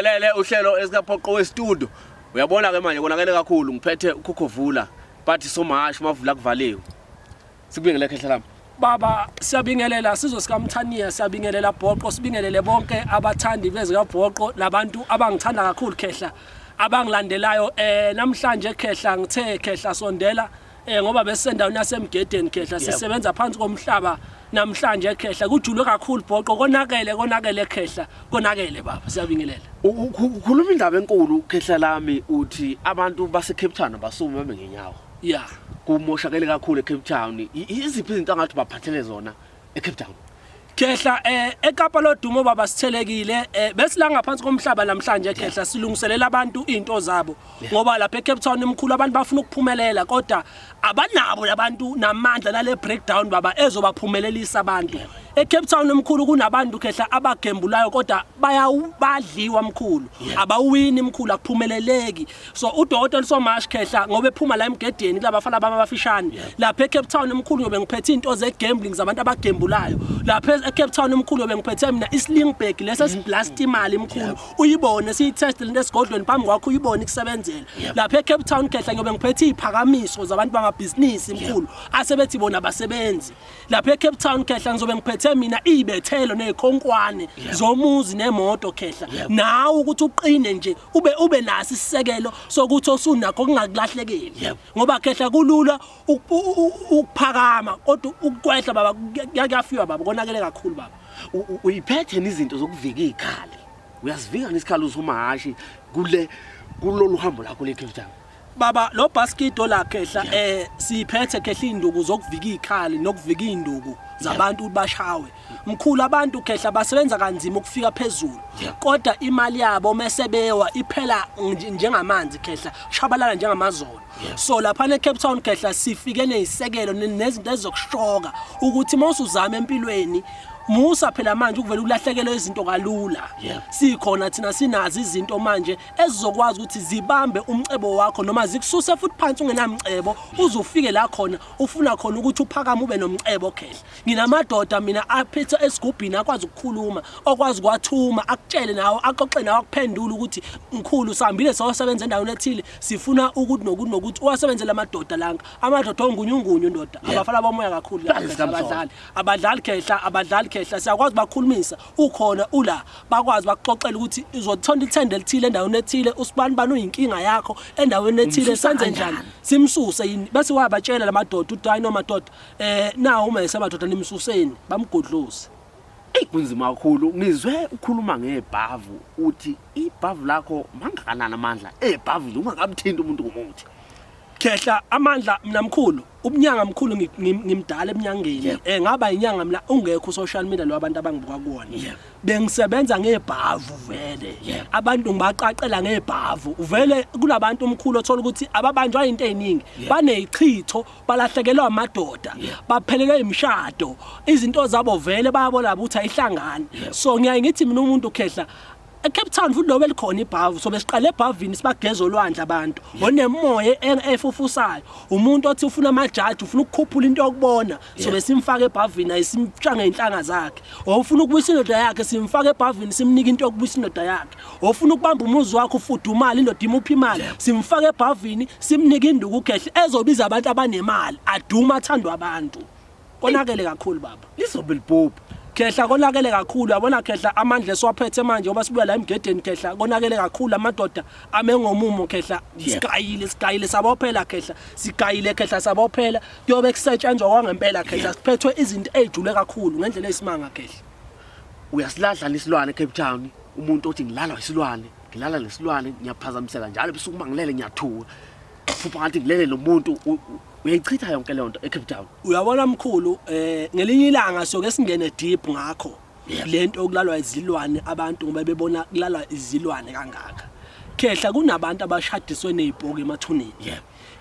Lele uhlelo esikaphoqo westudio. Uyabona ke manje konakele kakhulu ngiphethe ukukhovula but so much mavula kuvaliwe. Sikubingelela khehla lami. Baba siyabingelela sizwe sikaMthaniya siyabingelela Bhoqo sibingelele bonke abathandi bezikaBhoqo labantu abangithanda kakhulu khehla abangilandelayo namhlanje khehla ngithe khehla sondela ngoba besendaweni yasemgedeni khehla sisebenza phansi komhlaba namhlanje khehla kujulwe kakhulu Bhoqo konakele khehla konakele baba siyabingelela. Ukhuluma indaba enkulu khehla lami uthi abantu base Cape Town basuma ngenyawo. Yeah. Kumoshakele kakhulu eCape Town. Iziphi izinto angathi baphathele zona eCape Town? Khehla eKapa lodumo baba sithelekile bese la ngaphansi komhlaba namhlanje khehla silungiselela abantu into zabo ngoba lapha eCape Town emkhulu abantu bafuna ukuphumelela kodwa abanabo labantu namandla nale breakdown baba ezobaphumelelisa abantu. eCape Town emkhulu kunabantu khehla abagembulayo kodwa bayadliwa mkhulu abawini mkhulu akuphumeleleki so uDokotela Somash khehla ngoba ephuma la emgedeni kulabafana abafishane lapha eCape Town emkhulu yobe ngiphethe into ze gambling zabantu abagembulayo lapha eCape Town emkhulu yobe ngiphethe mina iSlingback lesa siblast imali emkhulu uyibone siyitest lento esigodlweni phambi kwakho uyibone ikusebenzela lapha eCape Town khehla yobe ngiphethe iphakamiso zabantu bamabhizinisi emkhulu asebethi bona abasebenzi lapha eCape Town khehla ngizobe ngiphethe mina ibethelo nezikhonkwane zomuzi nemoto khehla nawe ukuthi uqine nje ube nasi isisekelo sokuthi osunakho kungakulahlekeli ngoba khehla kulula ukuphakama kodwa ukukwehla baba kuyafiwa baba konakele kakhulu baba. Uyiphethe izinto zokuvika izikhali uyazivika nesikhali usumahashi kulolu hambo lakho leCape Town baba lo baskido la khehla siphethe khehla induku zokuvika izikhali nokuvika induku zabantu bashawe mkhulu abantu khehla basebenza kanzima ukufika phezulu kodwa imali yabo mesebewa iphela njengamanzi khehla shabalala njengamazolo so lapha eCape Town khehla sifike nezisekelo nezinto ezokushoka ukuthi mawusuzama empilweni musa phela manje ukuvela ukulahlekelwa izinto kalula sikhona thina sinazi izinto manje ezizokwazi ukuthi zibambe umcebo wakho noma zikususe futhi phansi ungenamcebo uzufike la khona ufuna khona ukuthi uphakame ube nomcebo khehla nginamadoda mina aphethe esigubhini akwazi ukukhuluma okwazi kwathuma akutshele nawo axoxe nawo akuphendula ukuthi ngikhulu sihambile sawasebenza endaweni ethile sifuna ukuthi nokuthi uwasebenzele amadoda langa amadoda ongunyungunyu ndoda abafana bomoya kakhulu abadlali khehla khehla siyakwazi bakhulumisa ukhona ula bakwazi bakuxoxela ukuthi uzothola ithende lithile endaweni ethile usibani bani uyinkinga yakho endaweni ethile senze njani simsuse yini bese wabatshela lamadoda uthi hayi noma madoda nawo uma esebadoda nimsuseni bamgodlozi kunzima kakhulu ngizwe ukhuluma ngebhavu uthi ibhavu lakho mangakanani amandla ebhavu uma ngabuthinta umuntu ngomuthi khehla amandla mina mkhulu ubunyanga mkhulu ngimdala eminyangeni ngaba inyanga mina ungekho social media lo abantu abangibuka kuona bengisebenza ngebhavu vele abantu ngibaqaqela ngebhavu vele kunabantu umkhulu othola ukuthi ababanjwa into eziningi banezichitho balahlekelwa amadoda bapheleke imishado izinto zabo vele bayabona ukuthi ayihlangani so ngiyaye ngithi mina umuntu khehla eCape Town futhi lobe likhona ibhavu so besiqale ebhavini sibageza olwandle abantu onemoya efufusayo umuntu othi ufuna amajaji ufuna ukukhuphula into yokubona so besimfaka ebhavini ayisimtsha ngeinhlanga zakhe ofuna ukubuyisa indoda yakhe simfaka ebhavini simnika into yokubuyisa indoda yakhe ofuna ukubamba umuzi wakhe ufudumala indoda imuphi imali simfaka ebhavini simnika induku khehla ezobiza abantu abanemali aduma athandwa abantu konakele kakhulu baba lizobe libhubha khehla konakele kakhulu yabona khehla amandla esiwaphethe manje ngoba sibuya la emgedeni khehla konakele kakhulu amadoda amengomumo khehla sigayile sabophela khehla sigayile khehla sabophela kuyobe kusetshenzwa kwangempela khehla siphethwe izinto ezijule kakhulu ngendlela esimanga khehla uyasilahla lesilwane eCape Town umuntu othi ngilala isilwane ngilala lesilwane ngiyaphazamiseka njalo bese uma ngilele ngiyathuka futhi ngathi ngilele nomuntu uyayichitha yonke le nto eCape Town uyabona mkhulu ngelinye ilanga soke singene deep ngakho lento okulalwa izilwane abantu ngoba bebona kulalwa izilwane kangaka khehla kunabantu abashadiswe nezibhoki emathuneni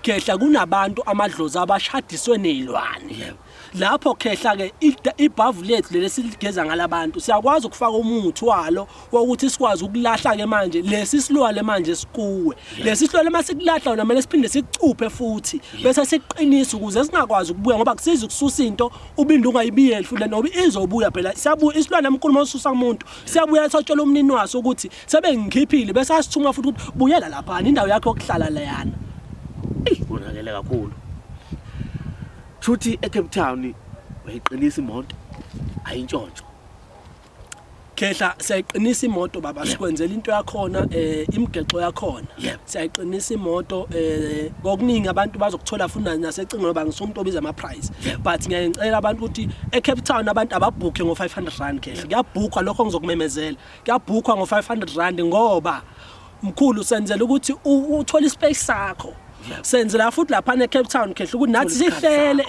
khehla kunabantu amadlozi abashadiswe nezilwane lapho khehla ke ibhavu lethu leli siligeza ngalabantu siyakwazi ukufaka umuthi walo wokuthi sikwazi ukulahla ke manje lesi silwane manje sikuwe lesi silwane masikulahla wona manje siphinde sicuphe futhi bese siqinisa ukuze singakwazi ukubuya ngoba kusiza ukususa into ubindi ungayibiyeli futhi noba izobuya phela siyabuya isilwane omkhulu masusa umuntu siyabuya sotshela umnini waso ukuthi sebe ngikhiphile bese asithuma futhi ukuthi buyela lapha indawo yakho yokuhlala leyana Bonakele kakhulu. Futhi eCape Town uyayiqinisa imoto ayintshontsho. Khehla siyayiqinisa imoto baba sikwenzela into yakhona imigexo yakhona siyayiqinisa imoto ngokuningi abantu bazokuthola futhi nasecingo ngoba ngisumuntu obiza ama price but ngiyacela abantu ukuthi eCape Town abantu ababhukhe ngo500 khehla kuyabhukhwa lokho ngizokumemezela kuyabhukhwa ngo500 ngoba mkhulu senzela ukuthi uthole ispace sakho senzela futhi lapha eCape Town khehla ukuthi nathi sihlele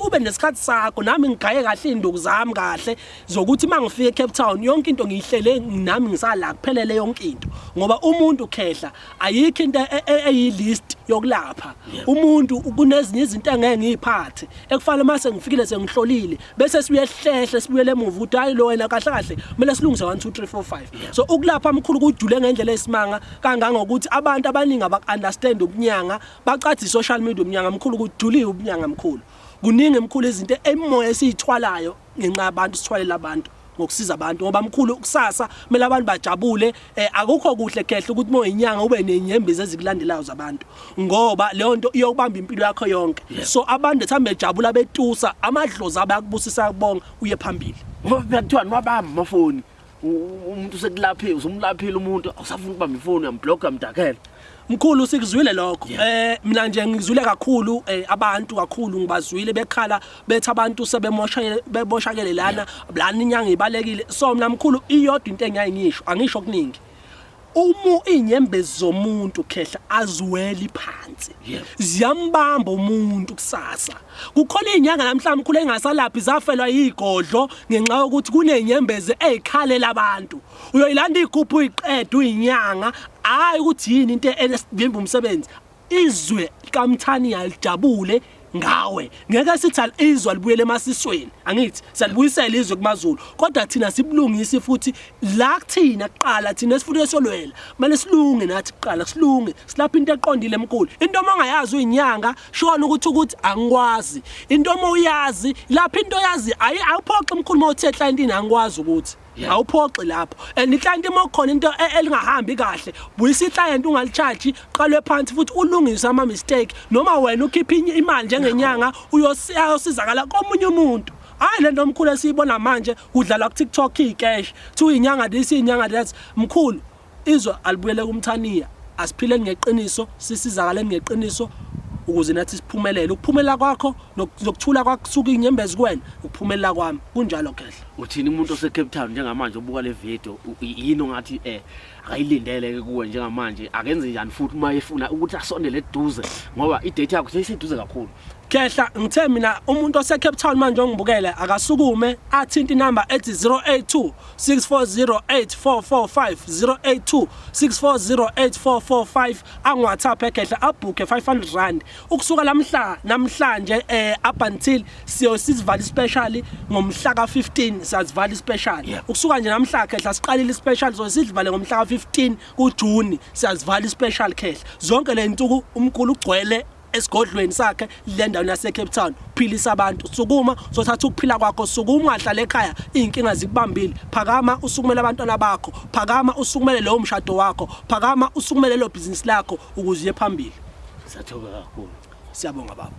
ube nesikhathi sakho nami ngigaye kahle induku zami kahle zokuthi mangifika eCape Town yonke into ngiyihlele nami ngisala kuphelele yonke into ngoba umuntu khehla ayikho into eyilist yokulapha umuntu kunezinye izinto engeke ngiyiphathe ekufanele mase ngifikile sengihlolile bese sibuyehlehla sibuyele emuva uthi hayi lo wena kahle kahle kumele silungise 1 2 3 4 5 so ukulapha omkhulu kujule ngendlela esimanga kangangokuthi abantu abaningi abakunderstand ubunyanga bacathi social media umnyanga mkhulu kuduliwe ubunyanga mkhulu kuningi emkhulu izinto emoya esithwalayo ngenxa yabantu sithwalela abantu ngokusiza abantu ngoba mkhulu kusasa kumele abantu bajabule akukho kuhle khehla ukuthi moyinyanga ube nenyembezi ezikulandelayo zabantu ngoba leyo nto iyokubamba impilo yakho yonke so abantu ethambe bejabula betusa amadlozi abayakubusisa kubonga uye phambili ngoba kuthiwa nwabamba amafoni umuntu sekulaphile usumlaphile umuntu awusafuna ukubamba ifoni uyamblock uyamdakela mkhulu sikuzwile lokho mina nje ngizwile kakhulu abantu kakhulu ngibazwile bekhala bethi abantu sebeboshakele lana inyanga ibalekile so mina mkhulu iyodwa into engiyayingisho angisho okuningi inyembezi zomuntu khehla aziweli phansi ziyambamba umuntu kusasa kukhona inyanga namhlanje mkhulu engasalaphi zafelwa yigodlo ngenxa yokuthi kunenyembezi ezikhalela abantu uyoyilanda iguphu uyiqeda uyinyanga hayi ukuthi yini into enesivimba umsebenzi izwe kaMthani yalijabule ngawe ngeke sithi izwe libuyele emasisweni angithi salibuyisela izwe kumaZulu kodwa thina sibulungisi futhi la kuthina kuqala thina sifuna esolwela manje silunge nathi kuqala silunge silapha into eqondile emkhulu into ongayazi uyinyanga shona ukuthi angikwazi into omoyazi lapha into yazi awuphoxe emkhulu mawuthe client angikwazi ukuthi awuphoxe lapho and client emokhona into elingahambi kahle buyisa client ungalichaji qalwe phansi futhi ulungise ama mistake noma wena ukhipha imali njengenyanga uyosizakala komunye umuntu hayi lento omkhulu esiyibona manje kudlala ku TikTok icash thu inyanga this inyanga that mkhulu izwe alibuyele kuMthaniya asiphile ngeqiniso sisizakale ngeqiniso ukuze nathi siphumelele ukuphumela kwakho nokuthula kwakho kusuka inyembezi kuwena ukuphumelela kwami kunjalo khehla uthini umuntu oseCape Town njengamanje ubuka le video yini ongathi akayilindele kuwe njengamanje akenze njani futhi uma efuna ukuthi asondele eduze ngoba idate yakho seyiseduze kakhulu khehla ngithe mina umuntu oseCape Town manje ongibukele akasukume athinta inamba ethi 082 6408445 082 6408445 angwathatha ekhehla abhuke 500 rand ukusuka namhlanje up until siyosivali special ngomhla ka15 sazivali special ukusuka nje namhla khehla siqalile special so sidivale ngomhla ka15 kuJune siyazivali special khehla zonke le nsuku umkhulu ugcwele esigodlweni sakhe le ndawo yaseCape Town philisa abantu sukuma sothatha ukuphila kwakho sukuma hlala ekhaya inkinga zikubambile phakama usukumela abantwana bakho phakama usukumele lo mshado wakho phakama usukumele lo business lakho ukuze uye phambili sathoka kakhulu siyabonga baba